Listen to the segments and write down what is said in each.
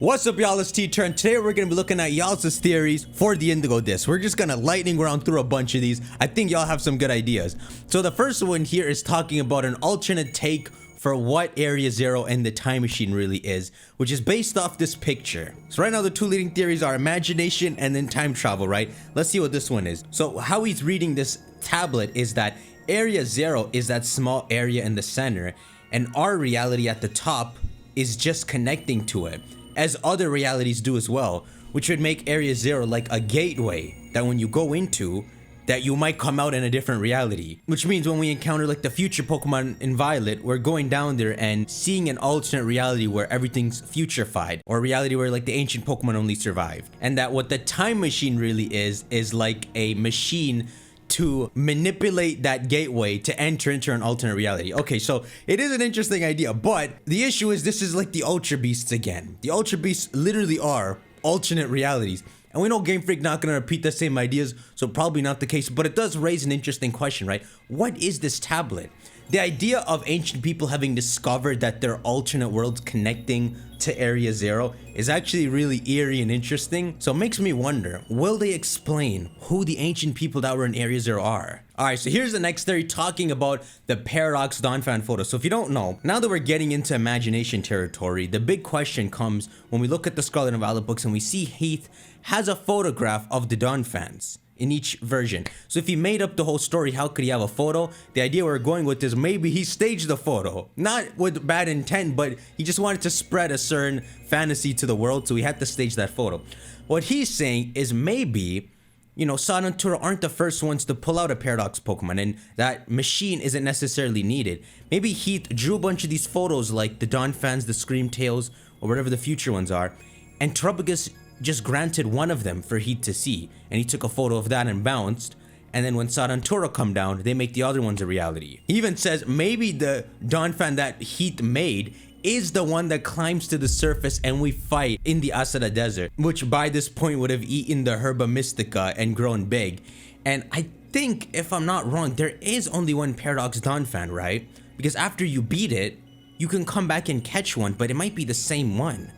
What's up, y'all? It's T-Turn. Today we're gonna be looking at y'all's theories for the Indigo disc. We're just gonna lightning round through a bunch of these. I think y'all have some good ideas. So the first one here is talking about an alternate take for what Area Zero and the time machine really is, which is based off this picture. So right now the two leading theories are imagination and then time travel, right? Let's see what this one is. So how he's reading this tablet is that Area Zero is that small area in the center, and our reality at the top is just connecting to it, as other realities do as well, which would make Area Zero like a gateway that when you go into, that you might come out in a different reality. Which means when we encounter like the future Pokemon in Violet, we're going down there and seeing an alternate reality where everything's futurified, or a reality where like the ancient Pokemon only survived. And that what the time machine really is like a machine to manipulate that gateway to enter into an alternate reality. Okay, so it is an interesting idea, but the issue is this is like the Ultra Beasts again. The Ultra Beasts literally are alternate realities. And we know Game Freak not gonna repeat the same ideas, so probably not the case, but it does raise an interesting question, right? What is this tablet? The idea of ancient people having discovered that there are alternate worlds connecting to Area Zero is actually really eerie and interesting. So it makes me wonder, will they explain who the ancient people that were in Area Zero are? Alright, so here's the next theory talking about the Paradox Donphan photo. So if you don't know, now that we're getting into imagination territory, the big question comes when we look at the Scarlet and Violet books and we see Heath has a photograph of the Donphans in each version. So if he made up the whole story, how could he have a photo? The idea we're going with is maybe he staged the photo, not with bad intent, but he just wanted to spread a certain fantasy to the world, so he had to stage that photo. What he's saying is maybe, you know, Sad and Turo aren't the first ones to pull out a Paradox Pokemon, and that machine isn't necessarily needed. Maybe Heath drew a bunch of these photos like the Donphans, the Screamtails, or whatever the future ones are, and Tropigus just granted one of them for Heath to see, and he took a photo of that and bounced, and then when Sad and Turo come down, they make the other ones a reality. He even says maybe the Donphan that Heath made is the one that climbs to the surface and we fight in the Asada Desert, which by this point would have eaten the Herba Mystica and grown big. And I think, if I'm not wrong, there is only one Paradox Donphan, right? Because after you beat it, you can come back and catch one, but it might be the same one.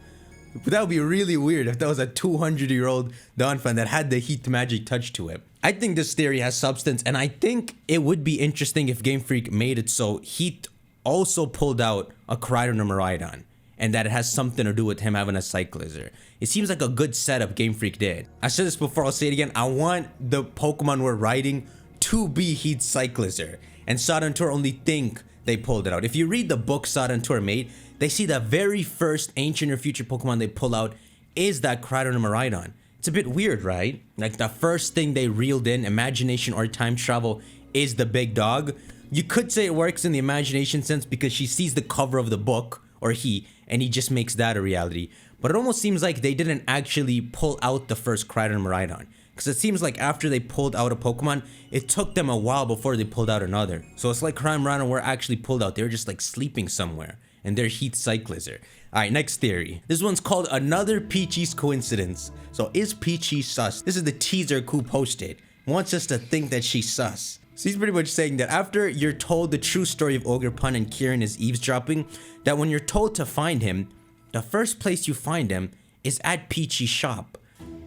But that would be really weird if that was a 200-year-old Donphan that had the Heath magic touch to it. I think this theory has substance, and I think it would be interesting if Game Freak made it so Heath also pulled out a Kieran or Miraidon, and that it has something to do with him having a Cyclizar. It seems like a good setup Game Freak did. I said this before, I'll say it again. I want the Pokemon we're riding to be Heath's Cyclizar, and Sad and Turo only think they pulled it out. If you read the book Sad and Turo made, they see the very first ancient or future Pokemon they pull out is that Kieran or Miraidon. It's a bit weird, right? Like the first thing they reeled in, imagination or time travel, is the big dog. You could say it works in the imagination sense because she sees the cover of the book, or he, and he just makes that a reality. But it almost seems like they didn't actually pull out the first Kieran or Miraidon, because it seems like after they pulled out a Pokemon, it took them a while before they pulled out another. So it's like Kieran and Miraidon were actually pulled out. They were just like sleeping somewhere, and they're Heath Cyclizar. Alright, next theory. This one's called Another Peachy's Coincidence. So is Peachy sus? This is the teaser Ku posted. Wants us to think that she's sus. So he's pretty much saying that after you're told the true story of Ogerpon and Kieran is eavesdropping, that when you're told to find him, the first place you find him is at Peachy's shop.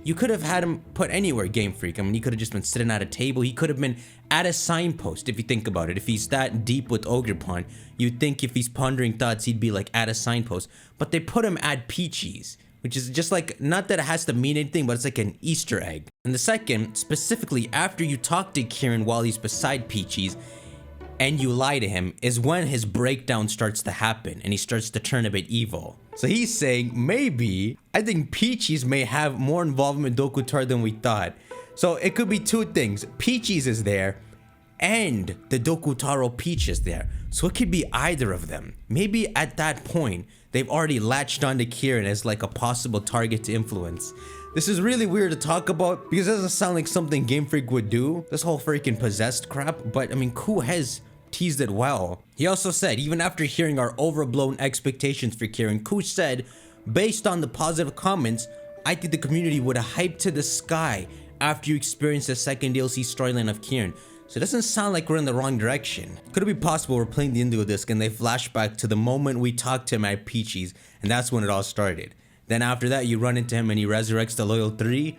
You could have had him put anywhere, Game Freak. I mean, he could have just been sitting at a table. He could have been at a signpost, if you think about it. If he's that deep with Ogerpon, you'd think if he's pondering thoughts, he'd be like at a signpost. But they put him at Peachy's, which is just like, not that it has to mean anything, but it's like an Easter egg. And the second, specifically after you talk to Kieran while he's beside Peachy's, and you lie to him, is when his breakdown starts to happen and he starts to turn a bit evil. So he's saying maybe, I think Peachy's may have more involvement in Dokutaro than we thought. So it could be two things. Peachy's is there and the Dokutaro Peach is there. So it could be either of them. Maybe at that point, they've already latched onto Kieran as like a possible target to influence. This is really weird to talk about because it doesn't sound like something Game Freak would do, this whole freaking possessed crap, but I mean, Ku has teased it well. He also said, even after hearing our overblown expectations for Kieran, Ku said, based on the positive comments, I think the community would have hyped to the sky after you experience the second DLC storyline of Kieran. So it doesn't sound like we're in the wrong direction. Could it be possible we're playing the Indigo disc and they flash back to the moment we talked to him at Peachy's, and that's when it all started? Then after that, you run into him and he resurrects the loyal 3.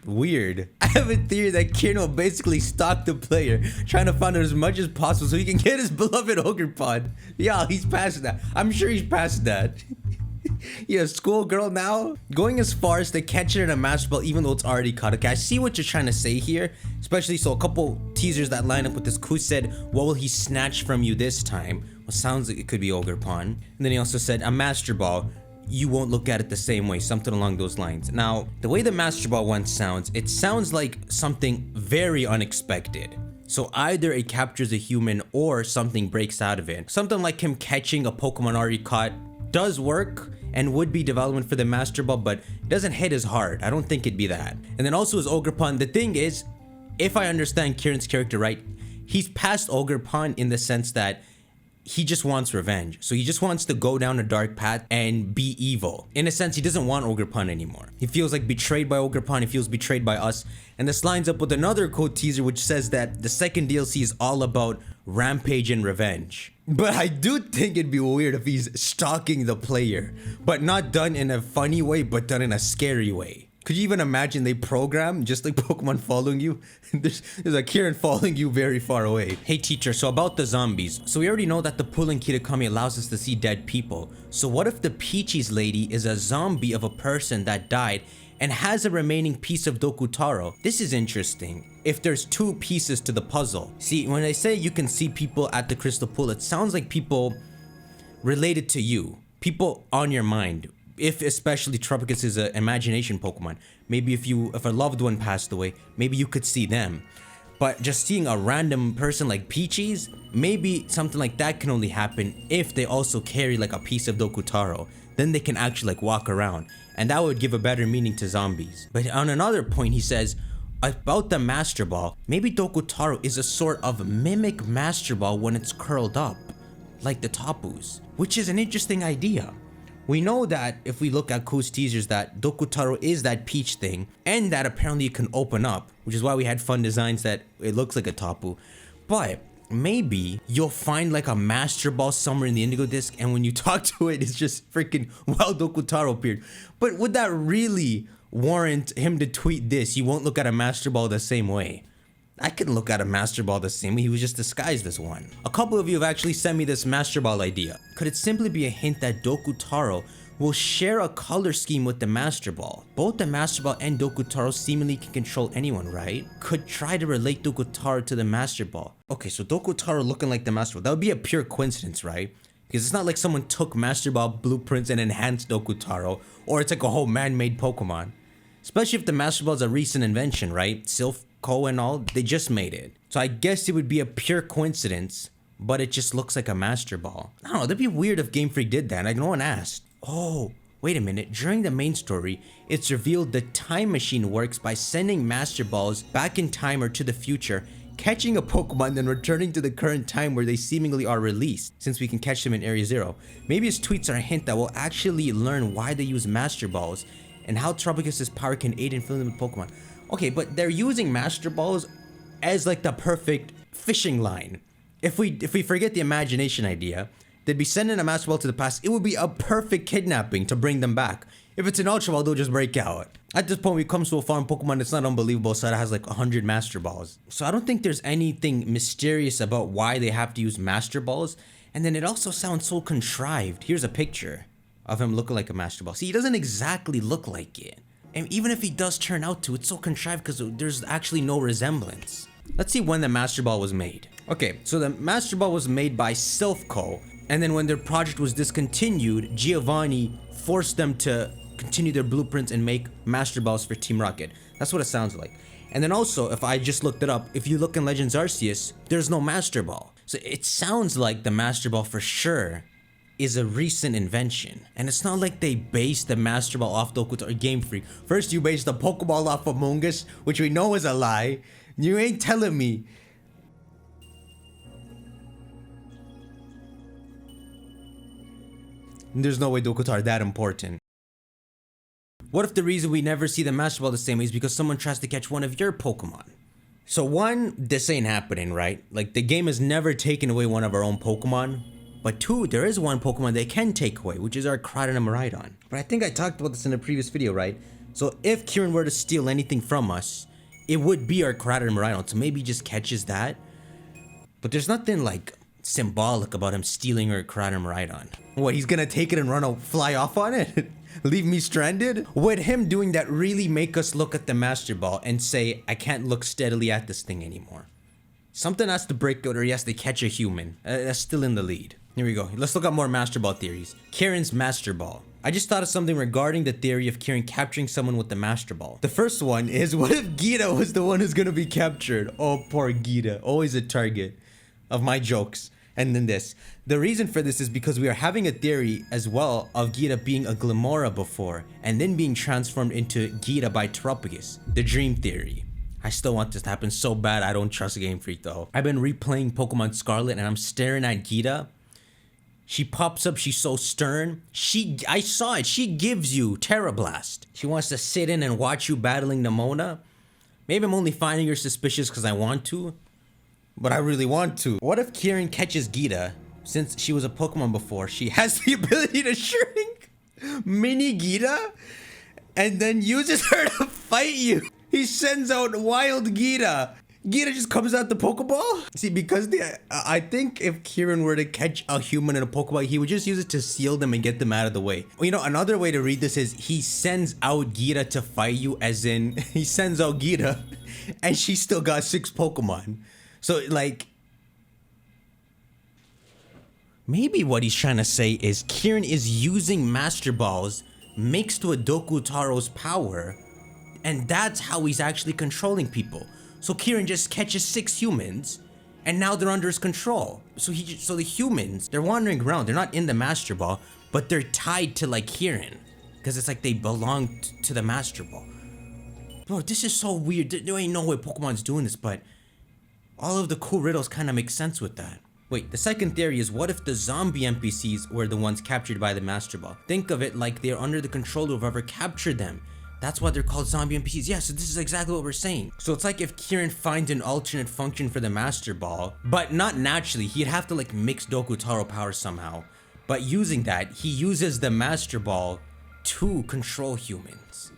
Weird. I have a theory that Kieran will basically stalk the player, trying to find out as much as possible so he can get his beloved Ogerpon. Yeah, he's past that. I'm sure he's past that. Yeah, schoolgirl now. Going as far as to catch it in a Masterball even though it's already caught. Okay, I see what you're trying to say here. Especially so a couple teasers that line up with this. Who said, what will he snatch from you this time? Well, sounds like it could be Ogerpon. And then he also said, a Masterball. You won't look at it the same way, something along those lines. Now, the way the Masterball one sounds, it sounds like something very unexpected. So either it captures a human or something breaks out of it. Something like him catching a Pokemon already caught does work and would be development for the Masterball, but it doesn't hit as hard. I don't think it'd be that. And then also his Ogerpon, the thing is, if I understand Kieran's character right, he's past Ogerpon in the sense that he just wants revenge. So he just wants to go down a dark path and be evil. In a sense, he doesn't want Ogerpon anymore. He feels like betrayed by Ogerpon. He feels betrayed by us. And this lines up with another code teaser which says that the second DLC is all about rampage and revenge. But I do think it'd be weird if he's stalking the player, but not done in a funny way, but done in a scary way. Could you even imagine they program just like Pokemon following you? there's a Kieran following you very far away. Hey teacher, so about the zombies. So we already know that the pulling Kitakami allows us to see dead people. So what if the Peaches lady is a zombie of a person that died and has a remaining piece of Dokutaro? This is interesting. If there's 2 pieces to the puzzle. See, when I say you can see people at the crystal pool, it sounds like people related to you. People on your mind. If especially Tropius is an imagination Pokemon, maybe if a loved one passed away, maybe you could see them. But just seeing a random person like Peaches, maybe something like that can only happen if they also carry like a piece of Dokutaro. Then they can actually like walk around, and that would give a better meaning to zombies. But on another point, he says about the Masterball, maybe Dokutaro is a sort of mimic Masterball when it's curled up, like the Tapus, which is an interesting idea. We know that if we look at Ku's teasers that Dokutaro is that peach thing, and that apparently it can open up, which is why we had fun designs that it looks like a Tapu. But maybe you'll find like a Masterball somewhere in the Indigo disc, and when you talk to it, it's just freaking, wow, Dokutaro appeared. But would that really warrant him to tweet this? You won't look at a Masterball the same way. I can look at a Masterball the same way, he was just disguised as one. A couple of you have actually sent me this Masterball idea. Could it simply be a hint that Dokutaro will share a color scheme with the Masterball? Both the Masterball and Dokutaro seemingly can control anyone, right? Could try to relate Dokutaro to the Masterball. Okay, so Dokutaro looking like the Masterball, that would be a pure coincidence, right? Because it's not like someone took Masterball blueprints and enhanced Dokutaro, or it's like a whole man-made Pokemon. Especially if the Masterball is a recent invention, right? Silph-Co and all, they just made it. So I guess it would be a pure coincidence, but it just looks like a Masterball. I don't know, that'd be weird if Game Freak did that, like no one asked. Oh, wait a minute, during the main story, it's revealed the time machine works by sending Masterballs back in time or to the future, catching a Pokemon, then returning to the current time where they seemingly are released, since we can catch them in Area 0. Maybe his tweets are a hint that we'll actually learn why they use Masterballs, and how Tropius' power can aid in filling them with Pokemon. Okay, but they're using Masterballs as like the perfect fishing line. If we forget the imagination idea, they'd be sending a Masterball to the past. It would be a perfect kidnapping to bring them back. If it's an Ultra Ball, they'll just break out. At this point, when it comes to a farm Pokemon, it's not unbelievable, so it has like 100 Master Balls. So I don't think there's anything mysterious about why they have to use Master Balls. And then it also sounds so contrived. Here's a picture of him looking like a Master Ball. See, he doesn't exactly look like it. And even if he does turn out to, it's so contrived because there's actually no resemblance. Let's see when the Master Ball was made. Okay, so the Master Ball was made by Silph-Co. And then when their project was discontinued, Giovanni forced them to continue their blueprints and make Master Balls for Team Rocket. That's what it sounds like. And then also, if I just looked it up, if you look in Legends Arceus, there's no Master Ball. So it sounds like the Master Ball for sure is a recent invention. And it's not like they based the Master Ball off Dokutaro or Game Freak. First you based the Pokeball off of Mungus, which we know is a lie. You ain't telling me. There's no way Dokutaro that important. What if the reason we never see the Master Ball the same way is because someone tries to catch one of your Pokemon? So one, this ain't happening, right? Like the game has never taken away one of our own Pokemon. But 2, there is one Pokemon they can take away, which is our Kieran. But I think I talked about this in a previous video, right? So if Kieran were to steal anything from us, it would be our Kieran, so maybe he just catches that. But there's nothing like symbolic about him stealing our Kieran. What, he's gonna take it and fly off on it? Leave me stranded? Would him doing that really make us look at the Master Ball and say, I can't look steadily at this thing anymore? Something has to break out, or he has to catch a human. That's still in the lead. Here we go. Let's look at more Master Ball theories. Kieran's Master Ball. I just thought of something regarding the theory of Kieran capturing someone with the Master Ball. The first one is, what if Gita was the one who's gonna be captured? Oh, poor Gita. Always a target of my jokes. And then this. The reason for this is because we are having a theory as well of Gita being a Glimora before, and then being transformed into Gita by Tropius. The dream theory. I still want this to happen so bad. I don't trust Game Freak though. I've been replaying Pokemon Scarlet and I'm staring at Gita. She pops up, she's so stern. I saw it, she gives you Terra Blast. She wants to sit in and watch you battling Nemona. Maybe I'm only finding her suspicious because I want to, but I really want to. What if Kieran catches Gita? Since she was a Pokemon before, she has the ability to shrink mini Gita and then uses her to fight you. He sends out wild Gita. Gita just comes out the Pokeball? See, because I think if Kieran were to catch a human in a Pokeball, he would just use it to seal them and get them out of the way. You know, another way to read this is he sends out Gita to fight you, as in he sends out Gita and she still got 6 Pokemon. So like, maybe what he's trying to say is Kieran is using Master Balls mixed with Dokutaro's power, and that's how he's actually controlling people. So Kieran just catches 6 humans, and now they're under his control. So the humans, they're wandering around. They're not in the Master Ball, but they're tied to like Kieran, because it's like they belong to the Master Ball. Bro, this is so weird. There ain't no way Pokemon's doing this, but all of the cool riddles kind of make sense with that. Wait, the second theory is, what if the zombie NPCs were the ones captured by the Master Ball? Think of it like they're under the control of whoever captured them. That's why they're called zombie NPCs. Yeah, so this is exactly what we're saying. So it's like if Kieran finds an alternate function for the Master Ball, but not naturally. He'd have to like mix Dokutaro power somehow. But using that, he uses the Master Ball to control humans.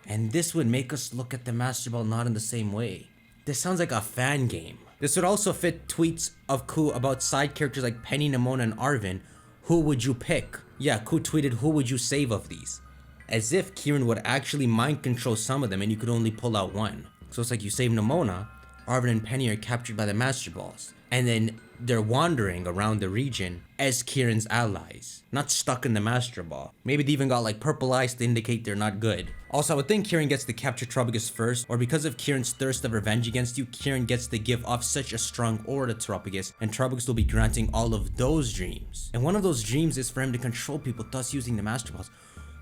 And this would make us look at the Master Ball not in the same way. This sounds like a fan game. This would also fit tweets of Ku about side characters like Penny, Nemona, and Arvin. Who would you pick? Yeah, Ku tweeted, who would you save of these? As if Kieran would actually mind control some of them and you could only pull out one. So it's like you save Nemona, Arvin and Penny are captured by the Master Balls, and then they're wandering around the region as Kieran's allies, not stuck in the Master Ball. Maybe they even got like purple eyes to indicate they're not good. Also, I would think Kieran gets to capture Tropius first, or because of Kieran's thirst of revenge against you, Kieran gets to give off such a strong aura to Tropius, and Tropius will be granting all of those dreams. And one of those dreams is for him to control people, thus using the Master Balls.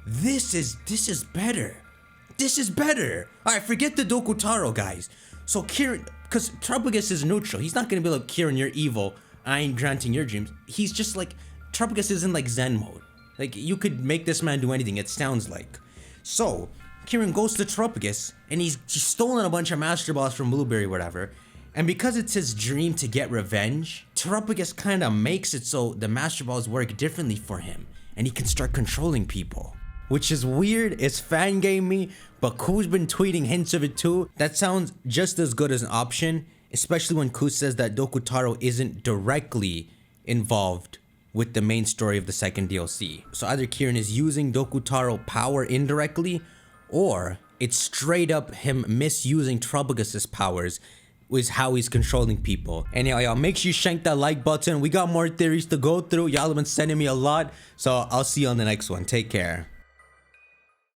This is better. This is better. Alright, forget the Dokutaro, guys. So Kieran, because Tropius is neutral. He's not gonna be like, Kieran, you're evil. I ain't granting your dreams. He's just like, Tropius is in like Zen mode. Like, you could make this man do anything, it sounds like. So, Kieran goes to Tropius, and he's stolen a bunch of Master Balls from Blueberry, whatever. And because it's his dream to get revenge, Tropius kind of makes it so the Master Balls work differently for him, and he can start controlling people. Which is weird, it's fangamey, but Ku's been tweeting hints of it too. That sounds just as good as an option, especially when Ku says that Dokutaro isn't directly involved with the main story of the second DLC. So either Kieran is using Dokutaro power indirectly, or it's straight up him misusing Tropius's powers, is how he's controlling people. Anyway, y'all, make sure you shank that like button. We got more theories to go through. Y'all have been sending me a lot, so I'll see you on the next one. Take care.